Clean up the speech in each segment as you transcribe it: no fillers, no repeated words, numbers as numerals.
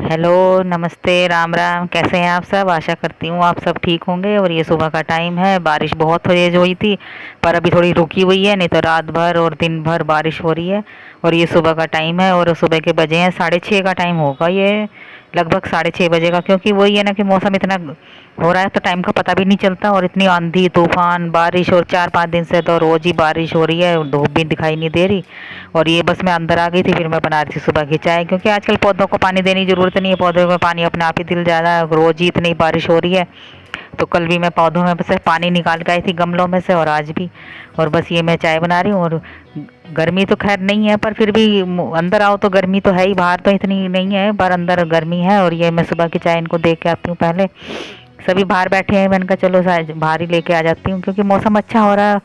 Hello, नमस्ते, राम राम। कैसे हैं आप सब? आशा करती हूँ आप सब ठीक होंगे। और ये सुबह का टाइम है, बारिश बहुत तेज हुई थी पर अभी थोड़ी रुकी हुई है, नहीं तो रात भर और दिन भर बारिश हो रही है। और ये सुबह का टाइम है और सुबह के बजे हैं 6:30 का टाइम होगा ये, लगभग 6:30 बजे का। क्योंकि वही है ना कि मौसम इतना हो रहा है तो टाइम का पता भी नहीं चलता। और इतनी आंधी तूफान बारिश, और 4-5 दिन से तो रोज ही बारिश हो रही है, धूप भी दिखाई नहीं दे रही। और ये बस मैं अंदर आ गई थी, फिर मैं बना रही थी सुबह की चाय। क्योंकि आजकल पौधों को पानी देने की ज़रूरत नहीं है, पौधों में पानी अपने आप ही दिल जा रहा है, रोज़ ही इतनी बारिश हो रही है। तो कल भी मैं पौधों में से पानी निकाल के आई थी गमलों में से, और आज भी। और बस ये मैं चाय बना रही हूँ। और गर्मी तो खैर नहीं है, पर फिर भी अंदर आओ तो गर्मी तो है ही, बाहर तो इतनी नहीं है पर अंदर गर्मी है। और ये मैं सुबह की चाय इनको दे के आती हूँ पहले। सभी बाहर बैठे हैं, मैंने कहा चलो बाहर ही लेके आ जाती हूँ, क्योंकि मौसम अच्छा हो रहा है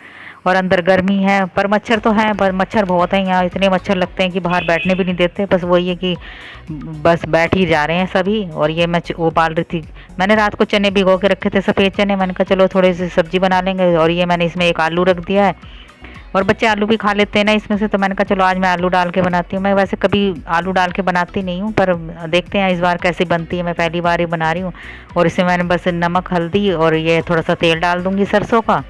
और अंदर गर्मी है। पर मच्छर तो हैं, पर मच्छर बहुत हैं यहाँ, इतने मच्छर लगते हैं कि बाहर बैठने भी नहीं देते। बस वही है कि बस बैठ ही जा रहे हैं सभी। और ये मैं उबाल रही थी। मैंने रात को चने भिगो के रखे थे, सफ़ेद चने। मैंने कहा चलो थोड़ी सी सब्जी बना लेंगे। और ये मैंने इसमें एक आलू रख दिया है, और बच्चे आलू भी खा लेते हैं ना इसमें से, तो मैंने कहा चलो आज मैं आलू डाल के बनाती हूँ। मैं वैसे कभी आलू डाल के बनाती नहीं हूँ, पर देखते हैं इस बार कैसी बनती है। मैं पहली बार ही बना रही हूँ। और इसमें मैंने बस नमक, हल्दी और ये थोड़ा सा तेल डाल दूँगी सरसों का,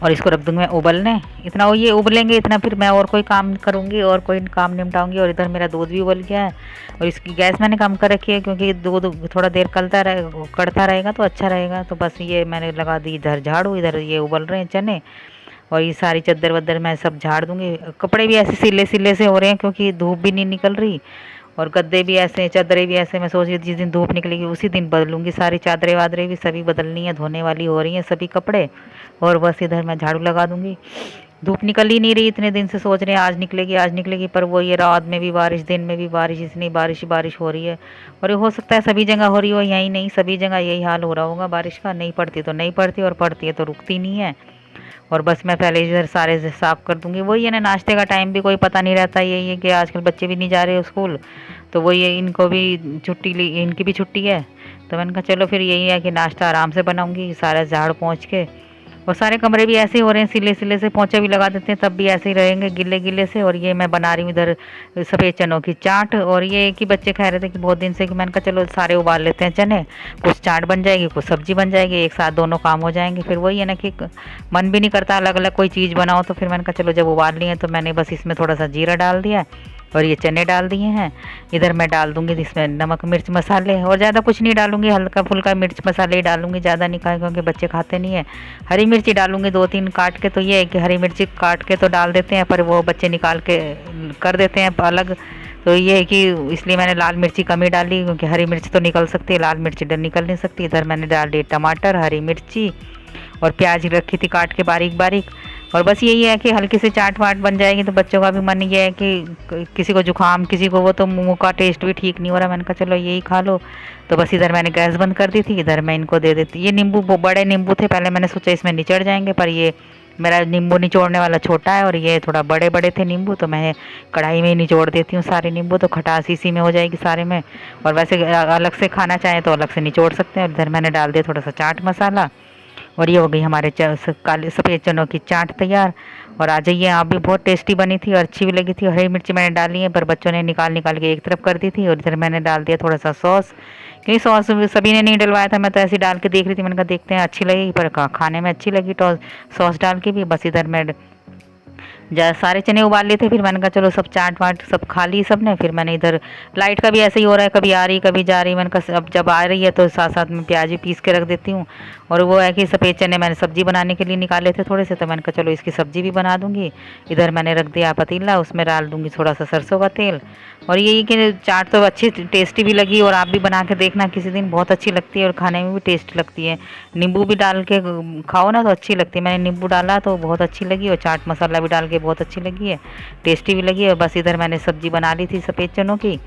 और इसको रख दूँगी मैं उबलने। इतना वो ये उबलेंगे इतना, फिर मैं और कोई काम करूँगी और कोई काम निपटाऊँगी। और इधर मेरा दूध भी उबल गया है, और इसकी गैस मैंने कम कर रखी है, क्योंकि दूध थोड़ा देर कड़ता रहेगा तो अच्छा रहेगा। तो बस ये मैंने लगा दी इधर झाड़ू, इधर ये उबल रहे हैं चने। और ये सारी चद्दर वद्दर मैं सब झाड़ दूँगी। कपड़े भी ऐसे सिले सिले से हो रहे हैं, क्योंकि धूप भी नहीं निकल रही। और गद्दे भी ऐसे, चादरें भी ऐसे। मैं सोच रही जिस दिन धूप निकलेगी उसी दिन बदलूँगी। सारी चादरें वादरें भी सभी बदलनी है, धोने वाली हो रही हैं सभी कपड़े। और बस इधर मैं झाड़ू लगा दूँगी। धूप निकल ही नहीं रही, इतने दिन से सोच रहे हैं आज निकलेगी आज निकलेगी, पर वो ये रात में भी बारिश, दिन में भी बारिश, इतनी बारिश बारिश हो रही है। और ये हो सकता है सभी जगह हो रही हो, यहीं नहीं सभी जगह यही हाल हो रहा होगा बारिश का। नहीं पड़ती तो नहीं पड़ती, और पड़ती है तो रुकती नहीं है। और बस मैं पहले इधर सारे से साफ़ कर दूँगी। वही है ना, नाश्ते का टाइम भी कोई पता नहीं रहता। यही है कि आजकल बच्चे भी नहीं जा रहे स्कूल, तो वही है इनको भी छुट्टी ली, इनकी भी छुट्टी है। तो मैंने कहा चलो फिर यही है कि नाश्ता आराम से बनाऊँगी, सारा झाड़ पोंछ के। और सारे कमरे भी ऐसे ही हो रहे हैं, सिले सिले से। पोंछे भी लगा देते हैं तब भी ऐसे ही रहेंगे गिले गिले से। और ये मैं बना रही हूँ इधर सफ़ेद चनों की चाट। और ये कि बच्चे कह रहे थे कि बहुत दिन से, कि मैंने कहा चलो सारे उबाल लेते हैं चने, कुछ चाट बन जाएगी कुछ सब्जी बन जाएगी, एक साथ दोनों काम हो जाएंगे। फिर वही है ना कि मन भी नहीं करता अलग अलग कोई चीज़ बनाओ। तो फिर मैंने कहा चलो जब उबाल लिए हैं तो मैंने बस इसमें थोड़ा सा जीरा डाल दिया और ये चने डाल दिए हैं। इधर मैं डाल दूँगी इसमें नमक मिर्च मसाले, और ज़्यादा कुछ नहीं डालूँगी, हल्का फुल्का मिर्च मसाले ही डालूँगी, ज़्यादा नहीं खाए क्योंकि बच्चे खाते नहीं है। हरी मिर्ची डालूँगी 2-3 काट के। तो ये है कि हरी मिर्ची काट के तो डाल देते हैं, पर वो बच्चे निकाल के कर देते हैं अलग। तो ये है कि इसलिए मैंने लाल मिर्ची कम ही डाली, क्योंकि हरी मिर्च तो निकल सकती है, लाल मिर्ची निकल नहीं सकती। इधर मैंने डाल दिए टमाटर, हरी मिर्ची और प्याज रखी थी काट के बारीक बारीक। और बस यही है कि हल्की सी चाट वाट बन जाएगी। तो बच्चों का भी मन ये है कि किसी को जुकाम, किसी को वो, तो मुंह का टेस्ट भी ठीक नहीं हो रहा। मैंने कहा चलो यही खा लो। तो बस इधर मैंने गैस बंद कर दी थी, इधर मैं इनको दे देती। ये नींबू बड़े नींबू थे, पहले मैंने सोचा इसमें निचड़ जाएंगे, पर ये मेरा नींबू निचोड़ने वाला छोटा है और ये थोड़ा बड़े बड़े थे नींबू, तो मैं कढ़ाई में ही निचोड़ देती हूँ सारे नींबू, तो खटास इसी में हो जाएगी सारे में। और वैसे अलग से खाना चाहें तो अलग से निचोड़ सकते हैं। और इधर मैंने डाल दिया थोड़ा सा चाट मसाला, और ये हो गई हमारे काले सफ़ेद चनों की चाट तैयार। और आ जाइए, आप भी बहुत टेस्टी बनी थी और अच्छी भी लगी थी। हरी मिर्ची मैंने डाली है, पर बच्चों ने निकाल निकाल के एक तरफ कर दी थी। और इधर मैंने डाल दिया थोड़ा सा सॉस, क्योंकि सॉस सभी ने नहीं डलवाया था, मैं तो ऐसे डाल के देख रही थी। मैंने कहा देखते हैं अच्छी लगेगी, पर खाने में अच्छी लगी तो सॉस डाल के भी। बस इधर मैं सारे चने उबाल लिए थे, फिर मैंने कहा चलो सब चाट वाट सब खा ली सब ने। फिर मैंने इधर लाइट का भी ऐसे ही हो रहा है, कभी आ रही कभी जा रही। मैंने कहा अब जब आ रही है तो साथ साथ में प्याज भी पीस के रख देती हूँ। और वो है कि सफ़ेद चने मैंने सब्ज़ी बनाने के लिए निकाले थे थोड़े से, तो मैंने कहा चलो इसकी सब्ज़ी भी बना दूँगी। इधर मैंने रख दिया पतीला, उसमें डाल दूँगी थोड़ा सा सरसों का तेल। और यही कि चाट तो अच्छी टेस्टी भी लगी, और आप भी बना के देखना किसी दिन, बहुत अच्छी लगती है और खाने में भी टेस्ट लगती है। नींबू भी डाल के खाओ ना तो अच्छी लगती है। मैंने नींबू डाला तो बहुत अच्छी लगी, और चाट मसाला भी डाल के बहुत अच्छी लगी है, टेस्टी भी लगी है। बस इधर मैंने सब्ज़ी बना ली थी सफ़ेद चनों की।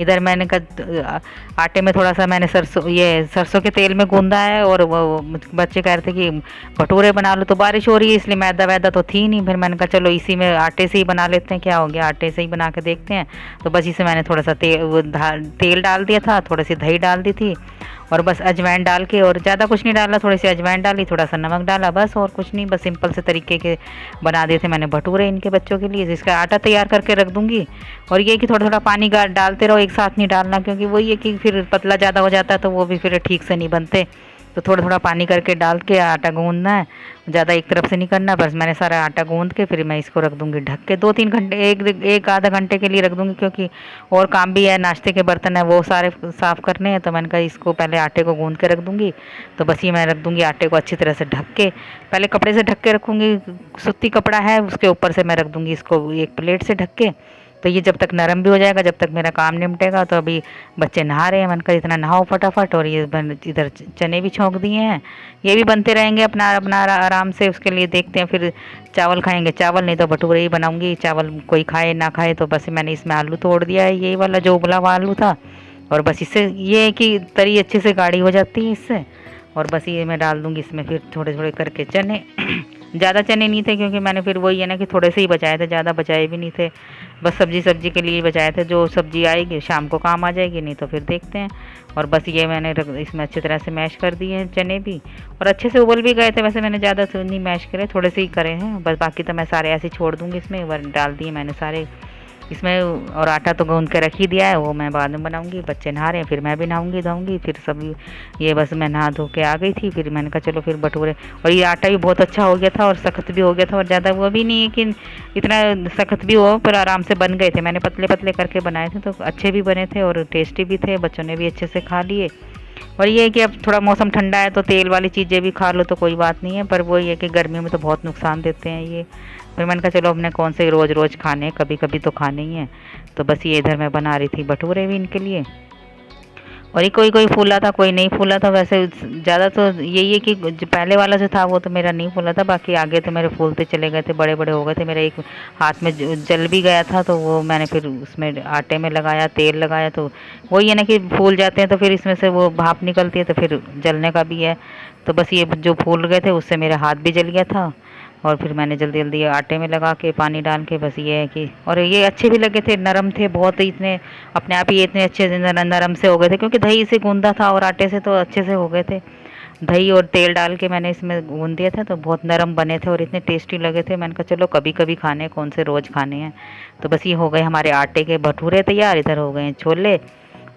इधर मैंने आटे में थोड़ा सा मैंने सरसों के तेल में गूंदा है। और वो बच्चे कह रहे थे कि भटूरे बना लो, तो बारिश हो रही है इसलिए मैदा वैदा तो थी नहीं। फिर मैंने कहा चलो इसी में आटे से ही बना लेते हैं, क्या हो गया आटे से ही बना के देखते हैं। तो बस इसे मैंने थोड़ा सा तेल डाल दिया था, थोड़ी सी दही डाल दी थी, और बस अजवाइन डाल के, और ज़्यादा कुछ नहीं डाला, थोड़ी सी अजवाइन डाली, थोड़ा सा नमक डाला, बस और कुछ नहीं। बस सिंपल से तरीके के बना दिए थे मैंने भटूरे इनके बच्चों के लिए। जिसका आटा तैयार करके रख दूँगी। और ये कि थोड़ा थोड़ा पानी डालते रहो, एक साथ नहीं डालना, क्योंकि वही है कि फिर पतला ज़्यादा हो जाता है तो वो भी फिर ठीक से नहीं बनते। तो थोड़ा थोड़ा पानी करके डाल के आटा गूँधना है, ज़्यादा एक तरफ से नहीं करना। बस मैंने सारा आटा गूँध के फिर मैं इसको रख दूँगी ढक के 2-3 घंटे, एक आधा घंटे के लिए रख दूँगी, क्योंकि और काम भी है, नाश्ते के बर्तन है वो सारे साफ़ करने हैं। तो मैंने कहा इसको पहले आटे को गूँध के रख दूँगी। तो बस ये मैं रख दूँगी आटे को अच्छी तरह से ढक के, पहले कपड़े से ढक के रखूँगी, सूती कपड़ा है उसके ऊपर से मैं रख दूँगी इसको एक प्लेट से ढक के। तो ये जब तक नरम भी हो जाएगा, जब तक मेरा काम निपटेगा। तो अभी बच्चे नहा रहे हैं, मैंने कहा इतना नहाओ फटाफट। और ये इधर चने भी छोंक दिए हैं, ये भी बनते रहेंगे अपना अपना आराम से। उसके लिए देखते हैं फिर चावल खाएंगे चावल, नहीं तो भटूरे ही बनाऊंगी। चावल कोई खाए ना खाए, तो बस मैंने इसमें आलू तोड़ दिया है, यही वाला जो उबला हुआ आलू था। और बस इससे ये है कि तरी अच्छे से गाढ़ी हो जाती है इससे। और बस ये मैं डाल दूँगी इसमें फिर थोड़े थोड़े करके चने। ज़्यादा चने नहीं थे, क्योंकि मैंने फिर वही है ना कि थोड़े से ही बचाए थे, ज़्यादा बचाए भी नहीं थे। बस सब्जी के लिए बचाए थे, जो सब्जी आएगी शाम को काम आ जाएगी, नहीं तो फिर देखते हैं। और बस ये मैंने इसमें अच्छी तरह से मैश कर दिए हैं चने भी, और अच्छे से उबल भी गए थे। वैसे मैंने ज़्यादा तो नहीं मैश करे, थोड़े से ही करे हैं बस। बाकी तो मैं सारे ऐसे छोड़ दूँगी इसमें, डाल दिए मैंने सारे इसमें। और आटा तो गूँध के रख ही दिया है, वो मैं बाद में बनाऊंगी। बच्चे नहा रहे हैं, फिर मैं भी नहाऊंगी धोऊंगी फिर सब। ये बस मैं नहा धो के आ गई थी, फिर मैंने कहा चलो फिर भटूरे। और ये आटा भी बहुत अच्छा हो गया था और सख्त भी हो गया था, और ज़्यादा वो भी नहीं है कि इतना सख्त भी हो, पर आराम से बन गए थे। मैंने पतले पतले करके बनाए थे तो अच्छे भी बने थे और टेस्टी भी थे, बच्चों ने भी अच्छे से खा लिए। और ये है कि अब थोड़ा मौसम ठंडा है तो तेल वाली चीज़ें भी खा लो तो कोई बात नहीं है, पर वो ये कि गर्मी में तो बहुत नुकसान देते हैं ये। फिर मैंने कहा चलो अपने कौन से रोज़ रोज़ खाने, कभी कभी तो खाने ही हैं। तो बस ये इधर मैं बना रही थी भटूरे भी इनके लिए। और ये कोई कोई फूला था, कोई नहीं फूला था। वैसे ज़्यादा तो यही है कि जो पहले वाला जो था वो तो मेरा नहीं फूला था, बाकी आगे तो मेरे फूलते चले गए थे, बड़े बड़े हो गए थे। मेरा एक हाथ में जल भी गया था, तो वो मैंने फिर उसमें आटे में लगाया, तेल लगाया, तो वही है ना कि फूल जाते हैं तो फिर इसमें से वो भाप निकलती है, तो फिर जलने का भी है। तो बस ये जो फूल गए थे उससे मेरा हाथ भी जल गया था। और फिर मैंने जल्दी जल्दी आटे में लगा के पानी डाल के, बस ये है कि, और ये अच्छे भी लगे थे, नरम थे बहुत, इतने अपने आप ही इतने अच्छे नरम से हो गए थे, क्योंकि दही से गूंदा था और आटे से तो अच्छे से हो गए थे। दही और तेल डाल के मैंने इसमें गूंद दिया था, तो बहुत नरम बने थे और इतने टेस्टी लगे थे। मैंने कहा चलो कभी कभी खाने, कौन से रोज़ खाने हैं। तो बस ये हो गए हमारे आटे के भटूरे तैयार। इधर हो गए हैं छोले,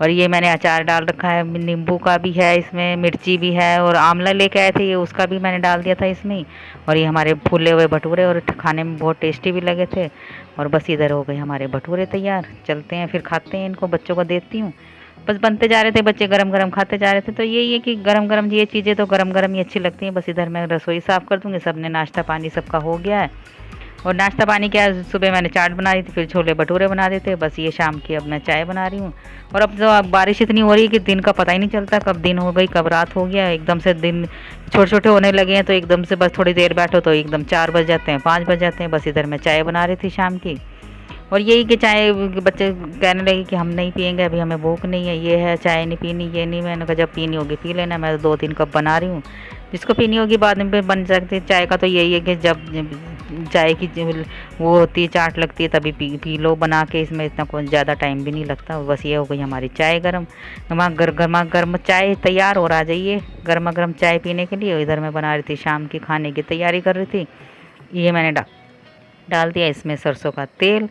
और ये मैंने अचार डाल रखा है, नींबू का भी है इसमें, मिर्ची भी है, और आंवला लेके आए थे ये, उसका भी मैंने डाल दिया था इसमें ही। और ये हमारे फूले हुए भटूरे, और खाने में बहुत टेस्टी भी लगे थे। और बस इधर हो गए हमारे भटूरे तैयार। चलते हैं फिर खाते हैं, इनको बच्चों को देती हूँ। बस बनते जा रहे थे, बच्चे गरम गरम खाते जा रहे थे। तो यही है कि गरम गरम ये चीज़ें तो गरम गरम ही अच्छी लगती हैं। बस इधर मैं रसोई साफ़ कर दूँगी, सब ने नाश्ता पानी सबका हो गया है। और नाश्ता पानी क्या, सुबह मैंने चाट बना रही थी, फिर छोले भटूरे बना देते। बस ये शाम की अब मैं चाय बना रही हूँ। और अब तो अब बारिश इतनी हो रही है कि दिन का पता ही नहीं चलता, कब दिन हो गई कब रात हो गया। एकदम से दिन छोटे छोटे होने लगे हैं, तो एकदम से बस थोड़ी देर बैठो तो एकदम 4 बज जाते हैं, 5 बज जाते हैं। बस इधर मैं चाय बना रही थी शाम की। और यही कि चाय, बच्चे कहने लगे कि हम नहीं पियेंगे, अभी हमें भूख नहीं है, ये है चाय नहीं पीनी, ये नहीं। मैंने कहा जब पीनी होगी पी लेना, मैं 2-3 कप बना रही हूँ, जिसको पीनी होगी बाद में बन सकती है। चाय का तो यही है कि जब चाय की वो होती है, चाट लगती है, तभी पी लो बना के। इसमें इतना कुछ ज़्यादा टाइम भी नहीं लगता। बस ये हो गई हमारी चाय गर्म, गर्मा गर्म चाय तैयार। और आ जाइए गर्मा गर्म चाय पीने के लिए। इधर मैं बना रही थी शाम की खाने की तैयारी कर रही थी। ये मैंने डाल दिया इसमें सरसों का तेल।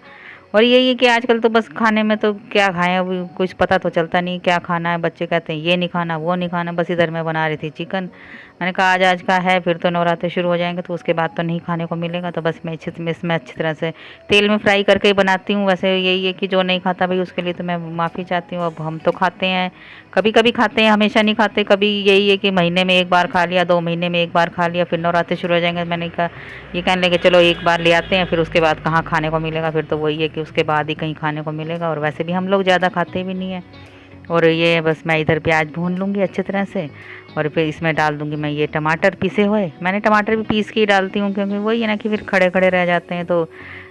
और यही है कि आजकल तो बस खाने में तो क्या खाएं, अभी कुछ पता तो चलता नहीं क्या खाना है। बच्चे कहते हैं ये नहीं खाना वो नहीं खाना। बस इधर मैं बना रही थी चिकन। मैंने कहा आज का है, फिर तो नवरात्र शुरू हो जाएंगे तो उसके बाद तो नहीं खाने को मिलेगा। तो बस मैं इसमें अच्छी तरह से तेल में फ्राई करके ही बनाती हूँ। वैसे यही है कि जो नहीं खाता भाई उसके लिए तो मैं माफ़ी चाहती हूँ। अब हम तो खाते हैं, कभी कभी खाते हैं, हमेशा नहीं खाते। कभी यही है कि महीने में एक बार खा लिया, 2 महीने में एक बार खा लिया, फिर नवरात्र शुरू हो जाएंगे। मैंने कहा ये कहने लगे चलो एक बार ले आते हैं, फिर उसके बाद कहाँ खाने को मिलेगा। फिर तो वही है कि उसके बाद ही कहीं खाने को मिलेगा। और वैसे भी हम लोग ज़्यादा खाते भी नहीं है। और ये बस मैं इधर प्याज भून लूँगी अच्छी तरह से, और फिर इसमें डाल दूँगी मैं ये टमाटर पिसे हुए। मैंने टमाटर भी पीस के ही डालती हूँ, क्योंकि वही है ना कि फिर खड़े खड़े रह जाते हैं, तो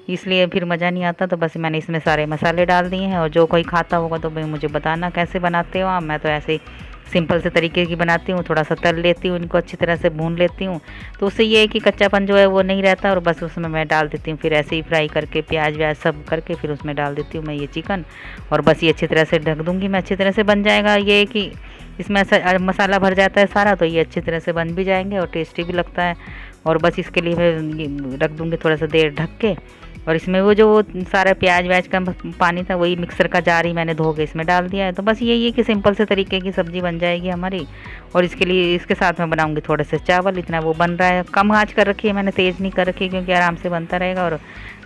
इसलिए फिर मज़ा नहीं आता। तो बस मैंने इसमें सारे मसाले डाल दिए हैं। और जो कोई खाता होगा तो भाई मुझे बताना कैसे बनाते हो आप। मैं तो ऐसे ही सिंपल से तरीके की बनाती हूँ, थोड़ा सा तल लेती हूँ, इनको अच्छी तरह से भून लेती हूँ। तो उससे ये है कि कच्चापन जो है वो नहीं रहता, और बस उसमें मैं डाल देती हूँ, फिर ऐसे ही फ्राई करके प्याज व्याज सब करके फिर उसमें डाल देती हूँ मैं ये चिकन। और बस ये अच्छी तरह से ढक दूँगी मैं, अच्छी तरह से बन जाएगा। ये है कि इसमें मसाला भर जाता है सारा, तो ये अच्छी तरह से बन भी जाएंगे और टेस्टी भी लगता है। और बस इसके लिए मैं रख दूँगी थोड़ा सा देर ढक के। और इसमें वो जो सारा प्याज व्याज का पानी था, वही मिक्सर का जार ही मैंने धो के इसमें डाल दिया है। तो बस यही है कि सिंपल से तरीके की सब्ज़ी बन जाएगी हमारी। और इसके लिए इसके साथ मैं बनाऊंगी थोड़े से चावल, इतना वो बन रहा है। कम आँच कर रखी है मैंने, तेज़ नहीं कर रखी है, क्योंकि आराम से बनता रहेगा और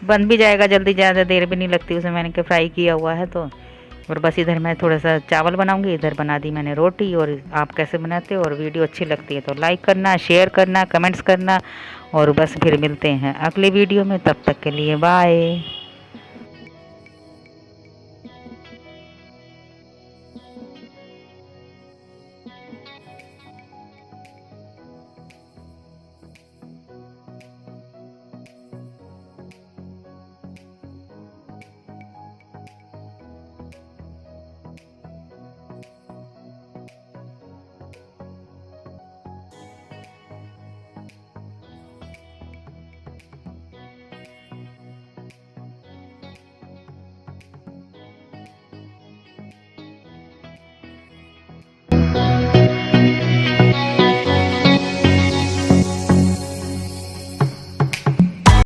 बन भी जाएगा जल्दी, ज़्यादा देर भी नहीं लगती उसमें, मैंने फ्राई किया हुआ है तो। और बस इधर मैं थोड़ा सा चावल बनाऊंगी, इधर बना दी मैंने रोटी। और आप कैसे बनाते हो, और वीडियो अच्छी लगती है तो लाइक करना, शेयर करना, कमेंट्स करना। और बस फिर मिलते हैं अगले वीडियो में, तब तक के लिए बाय।